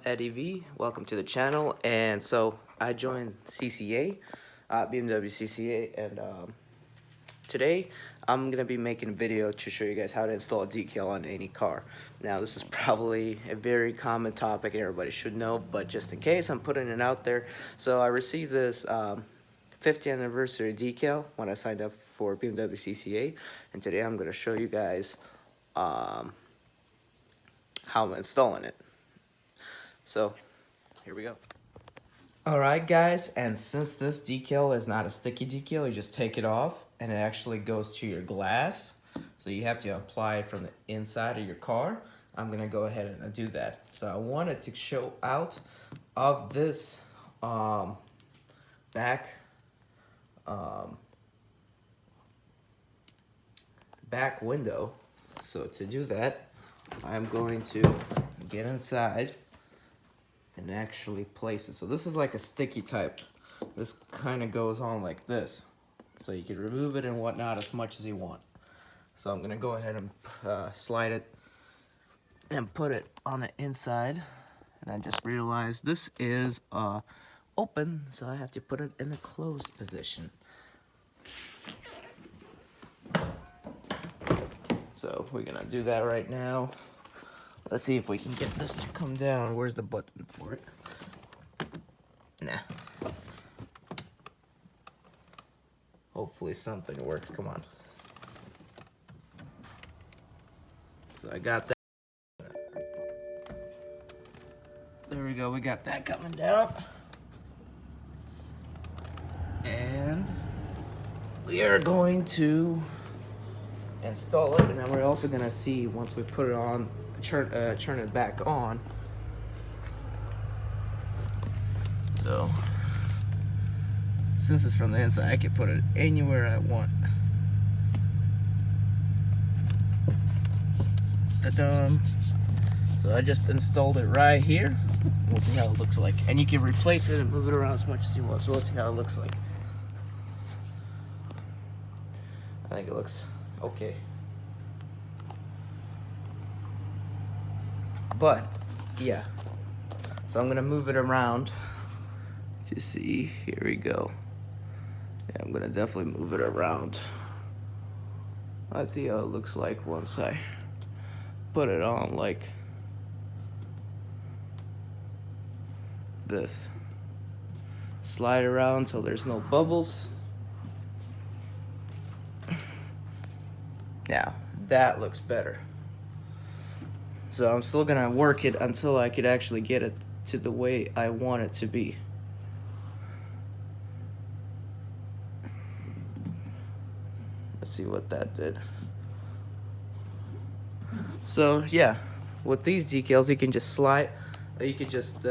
Eddie V. Welcome to the channel. And so I joined CCA, BMW CCA, and today I'm gonna be making a video to show you guys how to install a decal on any car. Now this is probably a very common topic and everybody should know, but just in case, I'm putting it out there. So I received this 50th anniversary decal when I signed up for BMW CCA, and today I'm gonna show you guys how I'm installing it. So here we go. Alright guys, and since this decal is not a sticky decal, you just take it off and it actually goes to your glass. So you have to apply it from the inside of your car. I'm gonna go ahead and do that. So I wanted to show out of this back window. So to do that, I'm going to get inside and actually place it. So this is like a sticky type. This kind of goes on like this. So you can remove it and whatnot as much as you want. So I'm gonna go ahead and slide it and put it on the inside. And I just realized this is open, so I have to put it in the closed position. So we're gonna do that right now. Let's see if we can get this to come down. Where's the button for it? Nah. Hopefully something works. Come on. So I got that. There we go. We got that coming down. And we are going to install it. And then we're also going to see once we put it on, turn it back on. So since it's from the inside, I can put it anywhere I want. Ta-da! So I just installed it right here. We'll see how it looks like. And you can replace it and move it around as much as you want. So let's see how it looks like. I think it looks okay. But yeah, so I'm gonna move it around to see. Here we go. Yeah, I'm gonna definitely move it around. Let's see how it looks like once I put it on like this. Slide around till there's no bubbles. Now that looks better. So I'm still gonna work it until I could actually get it to the way I want it to be. Let's see what that did. So yeah, with these decals, you can just slide, you can just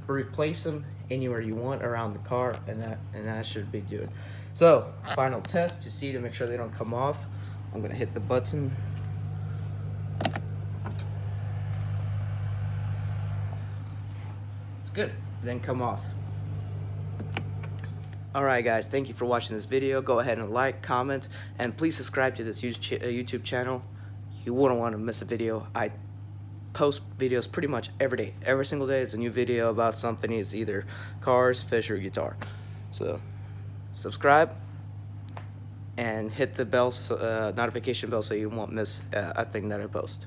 replace them anywhere you want around the car, and that should be good. So final test to make sure they don't come off. I'm gonna hit the button. Good, then come off. Alright guys, thank you for watching this video. Go ahead and like, comment, and please subscribe to this YouTube channel. You wouldn't want to miss a video. I post videos pretty much every day. Every single day is a new video about something. It's either cars, fish, or guitar. So subscribe and hit the bell, notification bell, so you won't miss a thing that I post.